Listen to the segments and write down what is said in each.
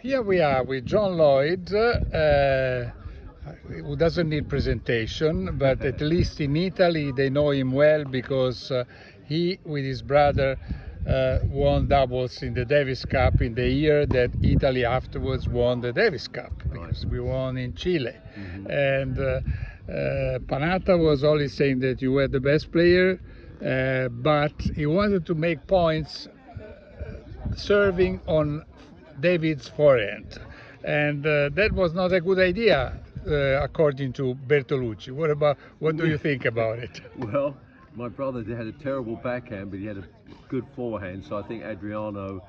Here we are with John Lloyd, who doesn't need presentation, but at least in Italy they know him well because he, with his brother, won doubles in the Davis Cup in the year that Italy afterwards won the Davis Cup, because we won in Chile. And Panata was always saying that you were the best player, but he wanted to make points serving on David's forehand, and that was not a good idea, according to Bertolucci. What do you think about it? Well, my brother had a terrible backhand, but he had a good forehand, so I think Adriano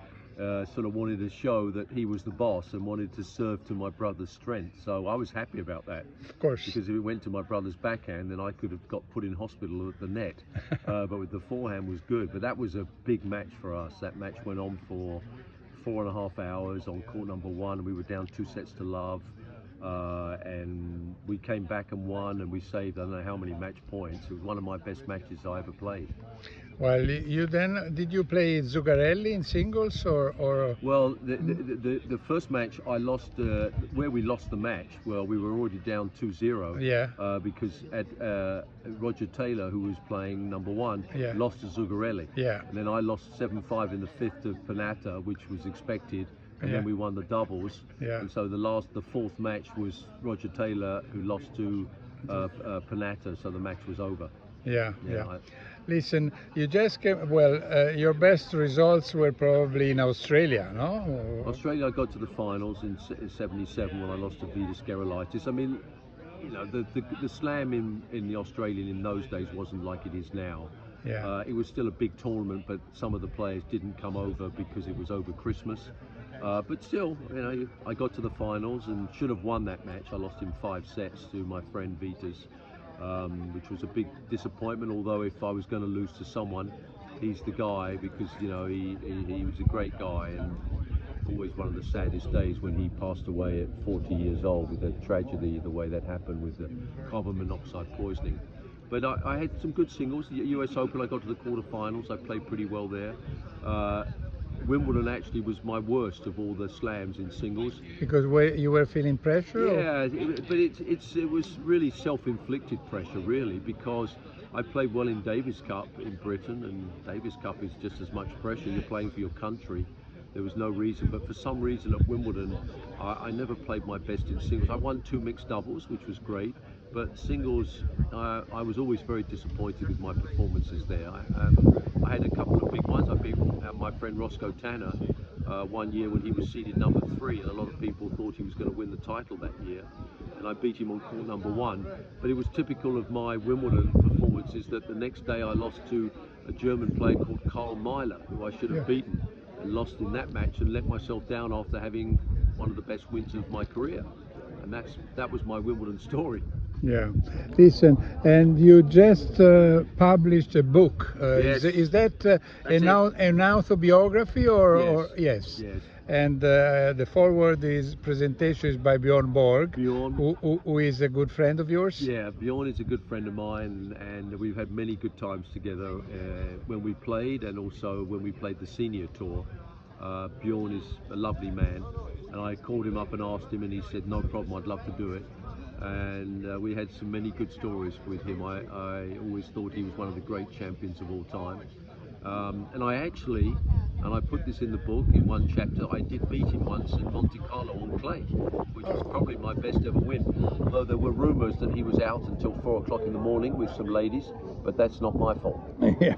sort of wanted to show that he was the boss and wanted to serve to my brother's strength. So I was happy about that. Of course. Because if it went to my brother's backhand, then I could have got put in hospital at the net. But with the forehand was good. But that was a big match for us. That match went on for 4.5 hours on court number one, and we were down 2-0, and we came back and won, and we saved I don't know how many match points. It was one of my best matches I ever played. Well, did you play Zuccarelli in singles or? Well, the first match I lost, where we lost the match, well, we were already down 2-0. Yeah. Because Roger Taylor, who was playing number one, Yeah. lost to Zuccarelli. Yeah. And then I lost 7-5 in the fifth to Panata, which was expected. And Yeah. then we won the doubles. Yeah. And so the fourth match was Roger Taylor, who lost to Panata, so the match was over. Yeah, Yeah, yeah. Listen, you just came. Well, your best results were probably in Australia, no? Australia, I got to the finals in '77 when I lost to Vitas Gerulaitis. I mean, you know, the slam in the Australian in those days wasn't like it is now. Yeah. It was still a big tournament, but some of the players didn't come over because it was over Christmas. But still, you know, I got to the finals and should have won that match. I lost in 5 sets to my friend Vitas, which was a big disappointment. Although if I was going to lose to someone, he's the guy, because you know he was a great guy, and always one of the saddest days when he passed away at 40 years old with a tragedy, the way that happened with the carbon monoxide poisoning. But I had some good singles. The US Open, I got to the quarterfinals. I played pretty well there. Wimbledon actually was my worst of all the slams in singles. Because you were feeling pressure? Yeah, but it was really self-inflicted pressure, really, because I played well in Davis Cup in Britain, and Davis Cup is just as much pressure. You're playing for your country. There was no reason, but for some reason at Wimbledon, I never played my best in singles. I won 2 mixed doubles, which was great, but singles, I was always very disappointed with my performances there. I had a couple of big ones. I beat my friend Roscoe Tanner one year when he was seeded number 3, and a lot of people thought he was going to win the title that year. And I beat him on court number 1. But it was typical of my Wimbledon performances that the next day I lost to a German player called Karl Meiler, who I should have beaten, and lost in that match and let myself down after having one of the best wins of my career. And that was my Wimbledon story. Yeah. Listen, and you just published a book. Yes. Is that an autobiography or yes? Yes. And the foreword presentation is by Bjorn Borg, Bjorn. who is a good friend of yours. Yeah, Bjorn is a good friend of mine, and we've had many good times together when we played, and also when we played the senior tour. Bjorn is a lovely man, and I called him up and asked him, and he said no problem, I'd love to do it. And we had many good stories with him. I always thought he was one of the great champions of all time. And I put this in the book in one chapter, I did beat him once in Monte Carlo on clay, which was probably my best ever win. Although there were rumours that he was out until 4 o'clock in the morning with some ladies, but that's not my fault. Yeah.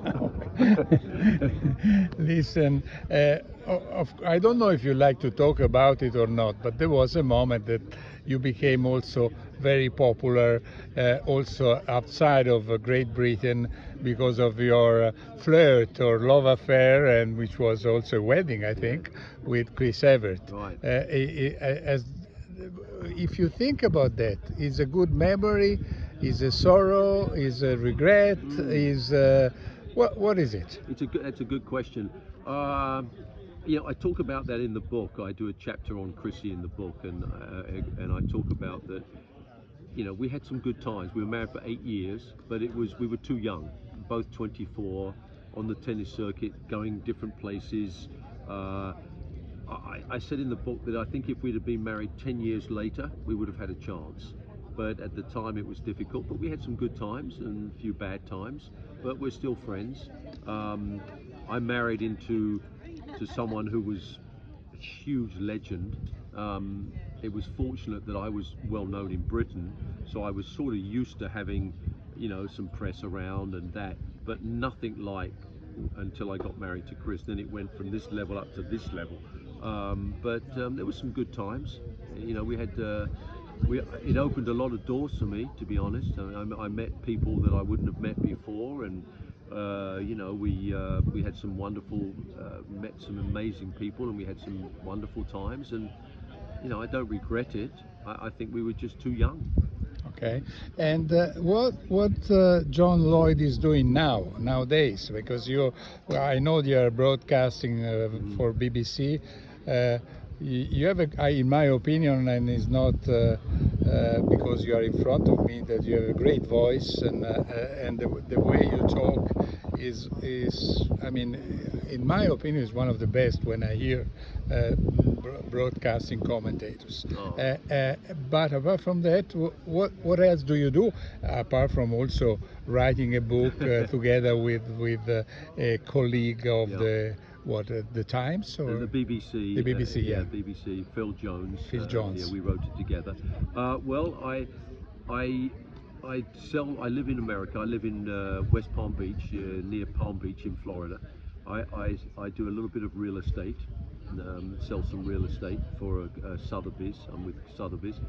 Listen, I don't know if you like to talk about it or not, but there was a moment that you became also very popular, also outside of Great Britain, because of your flirt or love affair, and which was also a wedding, I think, with Chris Evert. Right. If you think about that, is a good memory, is a sorrow, is a regret, is what is it? That's a good question. You know, I talk about that in the book. I do a chapter on Chrissy in the book, and I talk about that. You know, we had some good times. We were married for 8 years, but we were too young, both 24, on the tennis circuit, going different places. I said in the book that I think if we'd have been married 10 years later, we would have had a chance. But at the time it was difficult, but we had some good times and a few bad times, but we're still friends. I married into to someone who was a huge legend. It was fortunate that I was well known in Britain, so I was sort of used to having, some press around and that, but nothing like until I got married to Chris. Then it went from this level up to this level. But there were some good times. We had. It opened a lot of doors for me, to be honest. I met people that I wouldn't have met before, and we had some wonderful, met some amazing people, and we had some wonderful times. And I don't regret it. I think we were just too young. Okay, and what John Lloyd is doing nowadays? Because I know you're broadcasting for BBC. You have, in my opinion, and it's not because you are in front of me, that you have a great voice, and the way you talk is I mean, in my opinion, is one of the best when I hear broadcasting commentators. Oh. But apart from that, what else do you do apart from also writing a book together with a colleague of the Times or the BBC? The BBC, yeah. BBC. Phil Jones. Phil Jones. Yeah, we wrote it together. Well, I live in America. I live in West Palm Beach, near Palm Beach in Florida. I do a little bit of real estate, sell some real estate for Sotheby's. I'm with Sotheby's.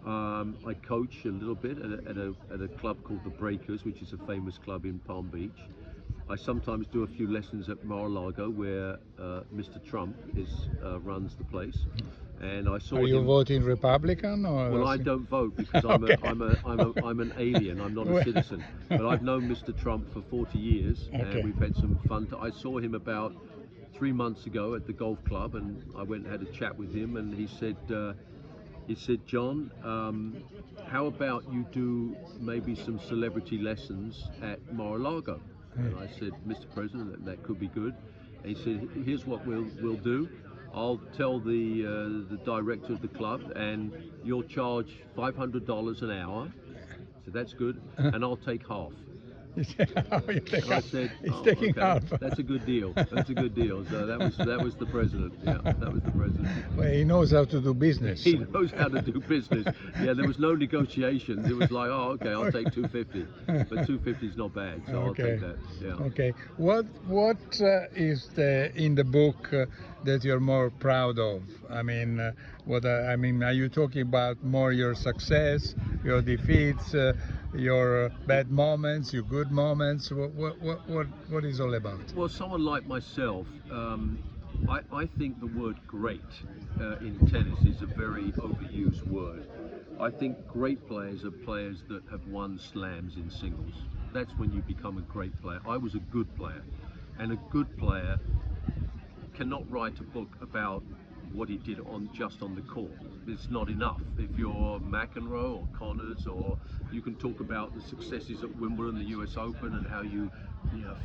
I coach a little bit at a club called the Breakers, which is a famous club in Palm Beach. I sometimes do a few lessons at Mar-a-Lago, where Mr. Trump runs the place. And I saw Are you him. voting Republican or? Well, I don't vote because Okay. I'm an alien. I'm not a citizen. But I've known Mr. Trump for 40 years, Okay. and we've had some fun. I saw him about 3 months ago at the golf club, and I went and had a chat with him, and he said, John, how about you do maybe some celebrity lessons at Mar-a-Lago? And I said, Mr. President, that could be good. And he said, here's what we'll do. I'll tell the director of the club, and you'll charge $500 an hour. So that's good, and I'll take half. And I said, He's taking okay, half. that's a good deal. That's a good deal. So that was the president. Yeah, that was the president. Well, he knows how to do business. He knows how to do business. Yeah, there was no negotiations. It was like, oh, okay, I'll take 250, but 250 is not bad, so I'll take that. Yeah. Okay. What is in the book that you're more proud of? I mean, are you talking about more your success, your defeats, your bad moments, your good moments? What is all about? Well, someone like myself, I think the word great in tennis is a very overused word. I think great players are players that have won slams in singles. That's when you become a great player. I was a good player, and a good player cannot write a book about what he did just on the court. It's not enough. If you're McEnroe or Connors, or you can talk about the successes at Wimbledon, the US Open, and how you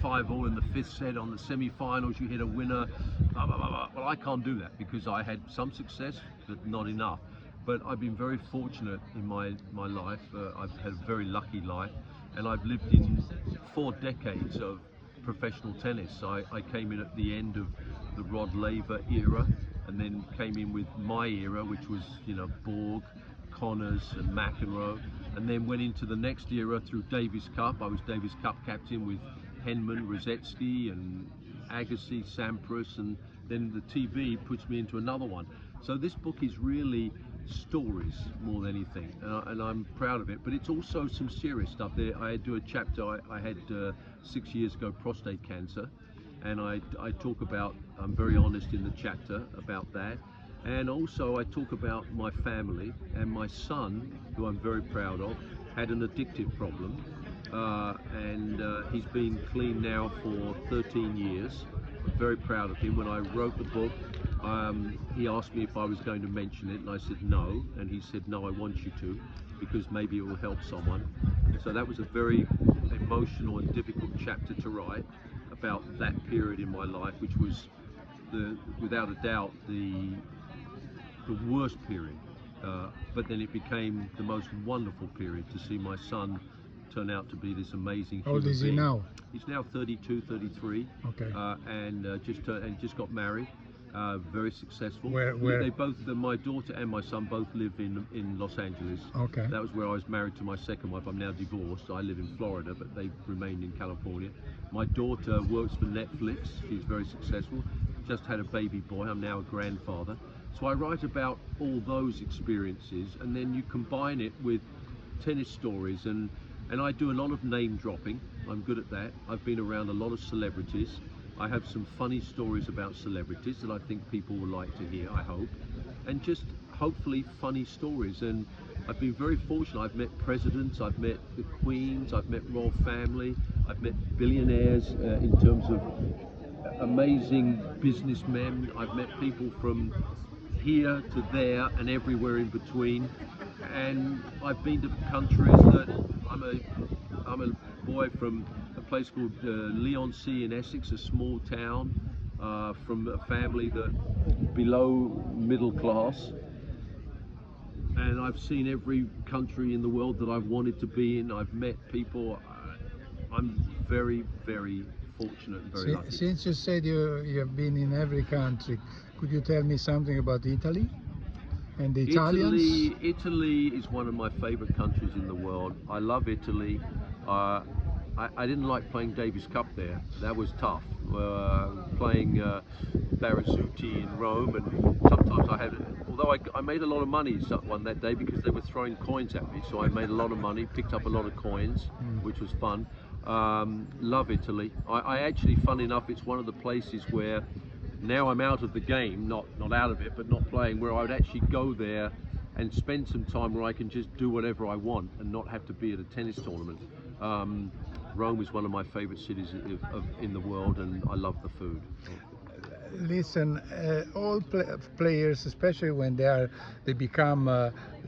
5-all in the 5th set on the semi-finals, you hit a winner, blah, blah, blah, blah. Well, I can't do that because I had some success, but not enough. But I've been very fortunate in my life. I've had a very lucky life, and I've lived in 4 decades of professional tennis. I came in at the end of the Rod Laver era, and then came in with my era, which was Borg, Connors and McEnroe, and then went into the next era through Davis Cup. I was Davis Cup captain with Henman, Rosetsky and Agassi, Sampras, and then the TV puts me into another one. So this book is really stories more than anything, and I'm proud of it, but it's also some serious stuff. I do a chapter. I had 6 years ago prostate cancer, and I talk about, I'm very honest in the chapter about that, and also I talk about my family, and my son, who I'm very proud of, had an addictive problem, and he's been clean now for 13 years. I'm very proud of him. When I wrote the book, he asked me if I was going to mention it, and I said no, and he said, no, I want you to, because maybe it will help someone. So that was a very emotional and difficult chapter to write about that period in my life, which was without a doubt the worst period, but then it became the most wonderful period to see my son turn out to be this amazing human How old is he being. now? He's now 32, 33, Okay. and just got married. Very successful. Where? They both, my daughter and my son, both live in Los Angeles. Okay. That was where I was married to my second wife. I'm now divorced. I live in Florida, but they remained in California. My daughter works for Netflix. She's very successful. Just had a baby boy. I'm now a grandfather. So I write about all those experiences, and then you combine it with tennis stories, and I do a lot of name dropping. I'm good at that. I've been around a lot of celebrities. I have some funny stories about celebrities that I think people will like to hear, I hope. And just hopefully funny stories. And I've been very fortunate. I've met presidents, I've met the queens, I've met royal family, I've met billionaires in terms of amazing businessmen. I've met people from here to there and everywhere in between. And I've been to countries that I'm a boy from a place called Leigh-on-Sea in Essex, a small town, from a family that below middle class. And I've seen every country in the world that I've wanted to be in. I've met people. I'm very, very fortunate and very lucky. Since you said you have been in every country, could you tell me something about Italy and the Italians? Italy is one of my favorite countries in the world. I love Italy. I didn't like playing Davis Cup there. That was tough. Playing Barazzuti in Rome, and sometimes although I made a lot of money on that day because they were throwing coins at me, so I made a lot of money, picked up a lot of coins, which was fun. Love Italy. I actually, fun enough, it's one of the places where now I'm out of the game, not out of it, but not playing, where I would actually go there and spend some time where I can just do whatever I want and not have to be at a tennis tournament. Rome is one of my favorite cities in the world, and I love the food. Listen, all players, especially when they become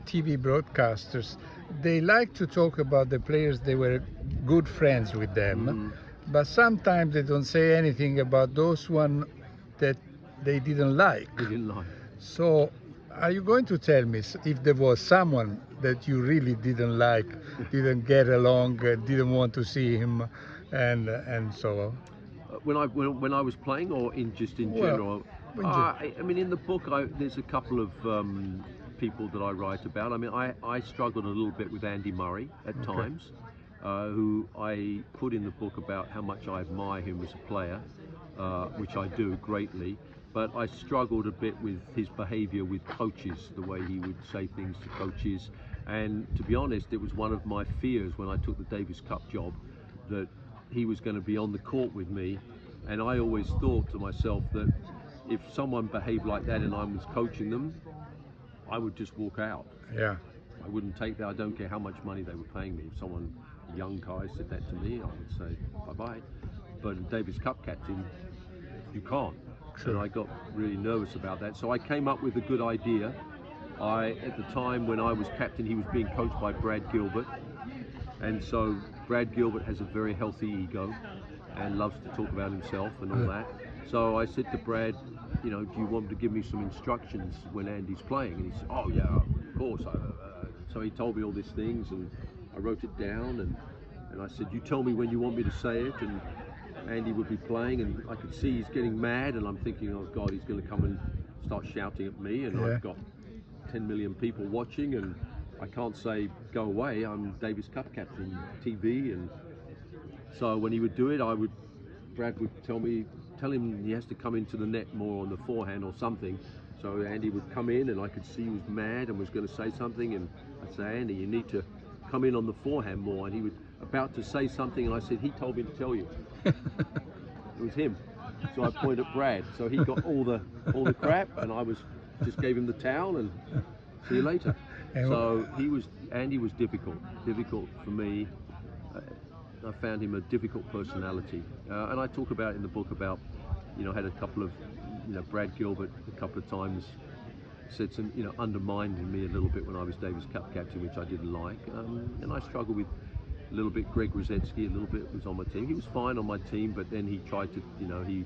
TV broadcasters, they like to talk about the players they were good friends with them, but sometimes they don't say anything about those one that they didn't like. So, are you going to tell me if there was someone that you really didn't like, didn't get along, didn't want to see him, and so on? When I was playing, or in general? I mean, in the book, there's a couple of people that I write about. I mean, I struggled a little bit with Andy Murray at times, who I put in the book about how much I admire him as a player, which I do greatly. But I struggled a bit with his behaviour with coaches, the way he would say things to coaches. And to be honest, it was one of my fears when I took the Davis Cup job, that he was going to be on the court with me. And I always thought to myself that if someone behaved like that and I was coaching them, I would just walk out. Yeah. I wouldn't take that. I don't care how much money they were paying me. If someone, a young guy, said that to me, I would say bye-bye. But a Davis Cup captain, you can't. Sure. And I got really nervous about that. So I came up with a good idea. At the time when I was captain, he was being coached by Brad Gilbert. And so Brad Gilbert has a very healthy ego and loves to talk about himself and all that. So I said to Brad, you know, do you want to give me some instructions when Andy's playing? And he said, oh yeah, of course. So he told me all these things, and I wrote it down, and I said, you tell me when you want me to say it. And Andy would be playing, and I could see he's getting mad, and I'm thinking, oh God, he's going to come and start shouting at me, and I've got 10 million people watching, and I can't say go away, I'm Davis Cup captain, TV. And so when he would do it, Brad would tell him he has to come into the net more on the forehand or something. So Andy would come in, and I could see he was mad and was going to say something, and I'd say, Andy, you need to come in on the forehand more. And he was about to say something, and I said, he told me to tell you. It was him. So I pointed at Brad. So he got all the crap, and I just gave him the towel and see you later. So Andy was difficult for me. I found him a difficult personality, and I talk about in the book about, you know, had a couple of, you know, Brad Gilbert a couple of times said some, you know, undermined me a little bit when I was Davis Cup captain, which I didn't like, and I struggled with a little bit. Greg Rosetsky a little bit was on my team. He was fine on my team, but then he tried to, you know, he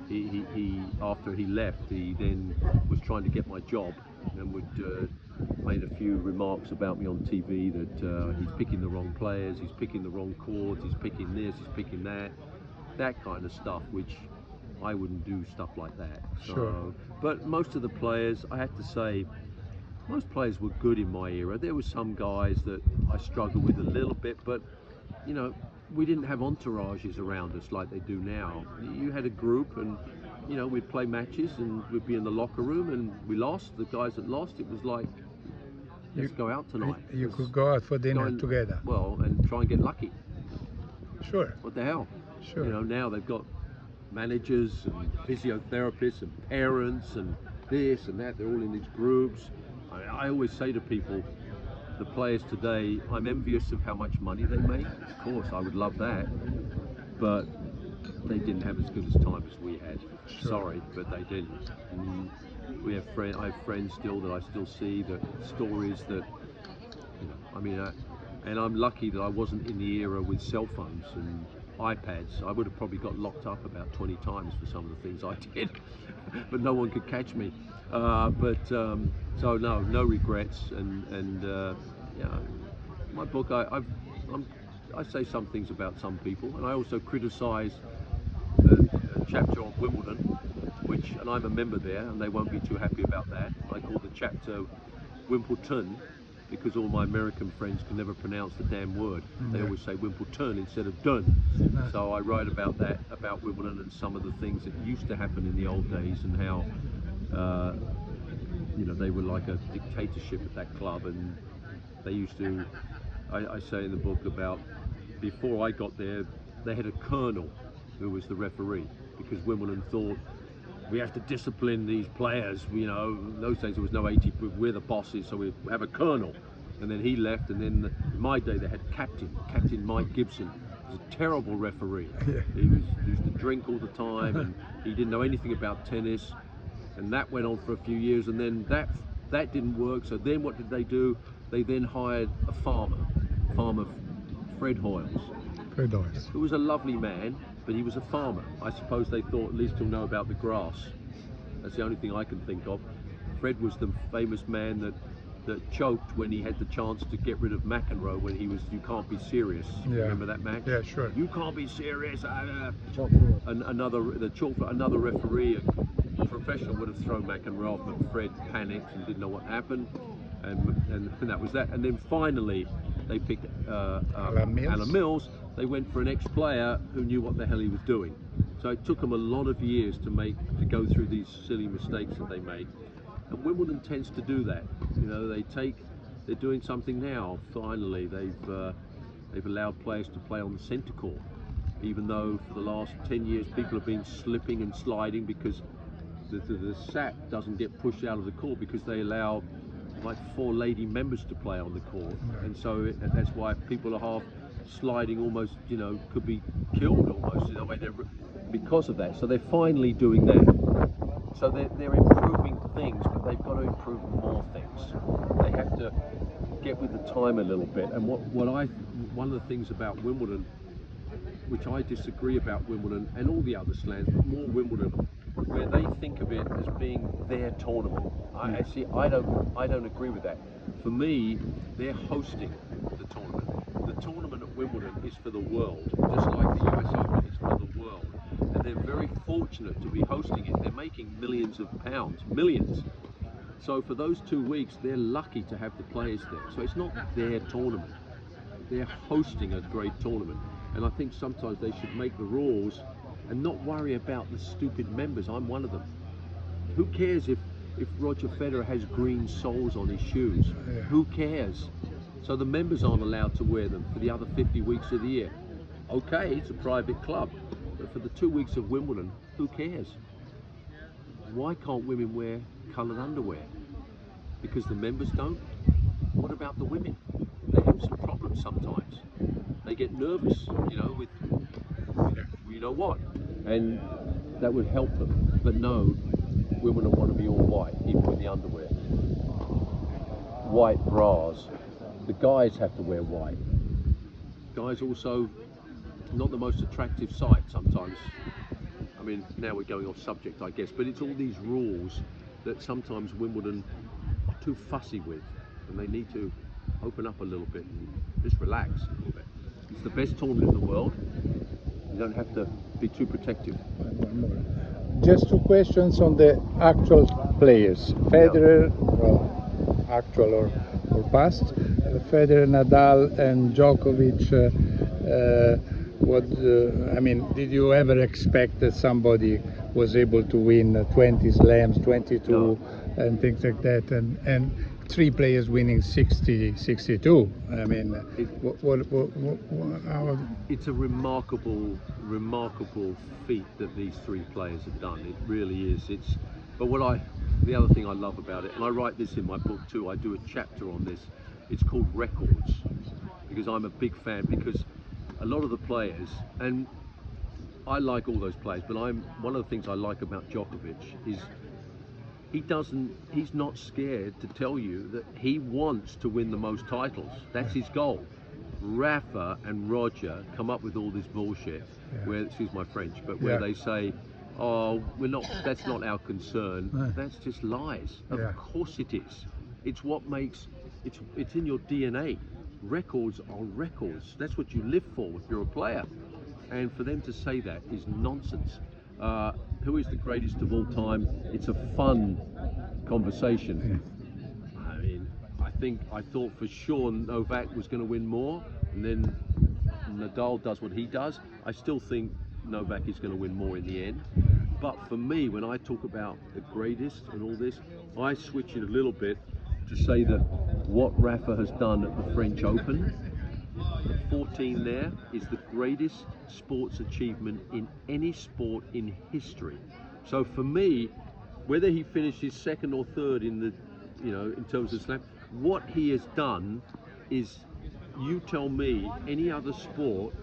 he after he left, he then was trying to get my job and would made a few remarks about me on TV that he's picking the wrong players, he's picking the wrong chords, he's picking this, he's picking that kind of stuff, which I wouldn't do stuff like that. Sure. But most of the players, I have to say, most players were good in my era. There were some guys that I struggled with a little bit, but you know, we didn't have entourages around us like they do now. You had a group, and you know, we'd play matches and we'd be in the locker room, and we lost. The guys that lost, it was like, let's go out tonight. You could go out for dinner together. Well, and try and get lucky. Sure. What the hell? Sure. You know, now they've got managers and physiotherapists and parents and this and that. They're all in these groups. I always say to people, the players today, I'm envious of how much money they make. Of course, I would love that, but they didn't have as good as time as we had. Sure. Sorry, but they didn't. I have friends still that I still see, that stories that, you know, I mean, and I'm lucky that I wasn't in the era with cell phones and iPads. I would have probably got locked up about 20 times for some of the things I did, but no one could catch me. So no regrets, and yeah, my book, I say some things about some people, and I also criticise a chapter on Wimbledon, and I'm a member there, and they won't be too happy about that. I call the chapter Wimbledon, because all my American friends can never pronounce the damn word. They always say Wimbledon instead of done. So I write about that, about Wimbledon and some of the things that used to happen in the old days, and how you know, they were like a dictatorship at that club, and they used to, I say in the book about, before I got there, they had a colonel who was the referee, because Wimbledon thought, we have to discipline these players. You know, in those days there was no 80, we're the bosses, so we have a colonel. And then he left, and then in my day they had Captain Mike Gibson. He was a terrible referee. He used to drink all the time, and he didn't know anything about tennis. And that went on for a few years, and then that didn't work. So then what did they do? They then hired a farmer Fred Hoyles. Fred Hoyles. Who was a lovely man, but he was a farmer. I suppose they thought, at least he'll know about the grass. That's the only thing I can think of. Fred was the famous man that choked when he had the chance to get rid of McEnroe when he was, you can't be serious. Yeah. Remember that match? Yeah, sure. You can't be serious. Another referee, a professional, would have thrown McEnroe off, but Fred panicked and didn't know what happened, and that was that. And then finally they picked Alan Mills. They went for an ex-player who knew what the hell he was doing. So it took them a lot of years to go through these silly mistakes that they make. And Wimbledon tends to do that. You know, they're doing something now. Finally, they've allowed players to play on the centre court, even though for the last 10 years people have been slipping and sliding because the sap doesn't get pushed out of the court, because they allow like 4 lady members to play on the court, and so that's why people are half sliding, almost, you know, could be killed almost, you know, because of that. So they're finally doing that. So they're improving things, but they've got to improve more things. They have to get with the time a little bit. And one of the things about Wimbledon, which I disagree about Wimbledon and all the other slams, but more Wimbledon, where they think of it as being their tournament. I don't agree with that. For me, they're hosting the tournament. The tournament at Wimbledon is for the world, just like the US Open is for the world. And they're very fortunate to be hosting it. They're making millions of pounds, millions. So for those 2 weeks, they're lucky to have the players there. So it's not their tournament. They're hosting a great tournament. And I think sometimes they should make the rules and not worry about the stupid members. I'm one of them. Who cares if Roger Federer has green soles on his shoes? Yeah. Who cares? So the members aren't allowed to wear them for the other 50 weeks of the year. Okay, it's a private club, but for the 2 weeks of Wimbledon, who cares? Why can't women wear coloured underwear? Because the members don't? What about the women? They have some problems sometimes. They get nervous, you know, with you know what, and that would help them. But no, women want to be all white, even with the underwear. White bras. The guys have to wear white. Guys also not the most attractive sight sometimes. I mean, now we're going off subject, I guess, but it's all these rules that sometimes Wimbledon are too fussy with, and they need to open up a little bit and just relax a little bit. It's the best tournament in the world. You don't have to be too protective. One more. Just two questions on the actual players. Federer, well, actual or past. Federer, Nadal, and Djokovic. I mean, did you ever expect that somebody was able to win 20 slams, 22, No. and things like that, and three players winning 60, 62? I mean, how? It's a remarkable feat that these three players have done. It really is. But the other thing I love about it, and I write this in my book too, I do a chapter on this. It's called Records, because I'm a big fan, because a lot of the players, and I like all those players, but one of the things I like about Djokovic is he's not scared to tell you that he wants to win the most titles. That's his goal. Rafa and Roger come up with all this bullshit, where, excuse my French, but where they say, oh, that's not our concern. That's just lies. Of course it is. It's what makes, it's in your DNA. Records are records. That's what you live for if you're a player. And for them to say that is nonsense. Who is the greatest of all time? It's a fun conversation. I mean, I thought for sure Novak was going to win more, and then Nadal does what he does. I still think Novak is going to win more in the end. But for me, when I talk about the greatest and all this, I switch it a little bit to say that what Rafa has done at the French Open, the 14 there, is the greatest sports achievement in any sport in history. So for me, whether he finishes second or third in the, in terms of slam, what he has done is, you tell me any other sport,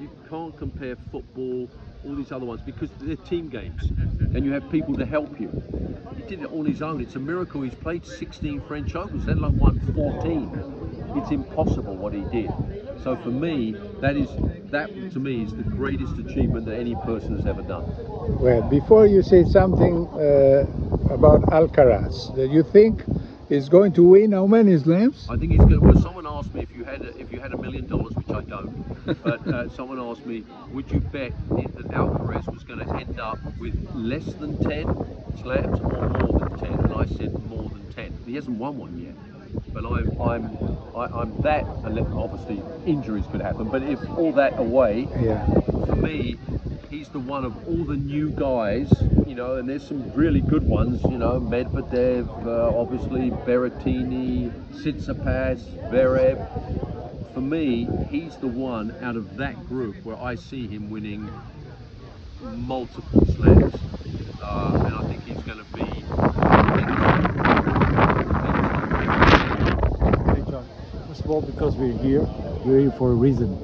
you can't compare football, all these other ones, because they're team games and you have people to help you. He did it on his own. It's a miracle. He's played 16 French Opens, let alone won 14. It's impossible what he did. So for me, that to me is the greatest achievement that any person has ever done. Well, before you say something about Alcaraz, do you think he's going to win how many slams? I think he's going to. Well, someone asked me if you had $1 million, which I don't. But someone asked me, would you bet that Alcaraz was going to end up with less than 10 slams or more than 10? And I said more than 10. He hasn't won one yet. But I'm that, and then obviously injuries could happen. But if all that away, for me, he's the one of all the new guys, and there's some really good ones, Medvedev, obviously Berrettini, Tsitsipas, Zverev. For me, he's the one out of that group where I see him winning multiple slams, and I think he's going to be. Hey John, first of all, because we're here for a reason.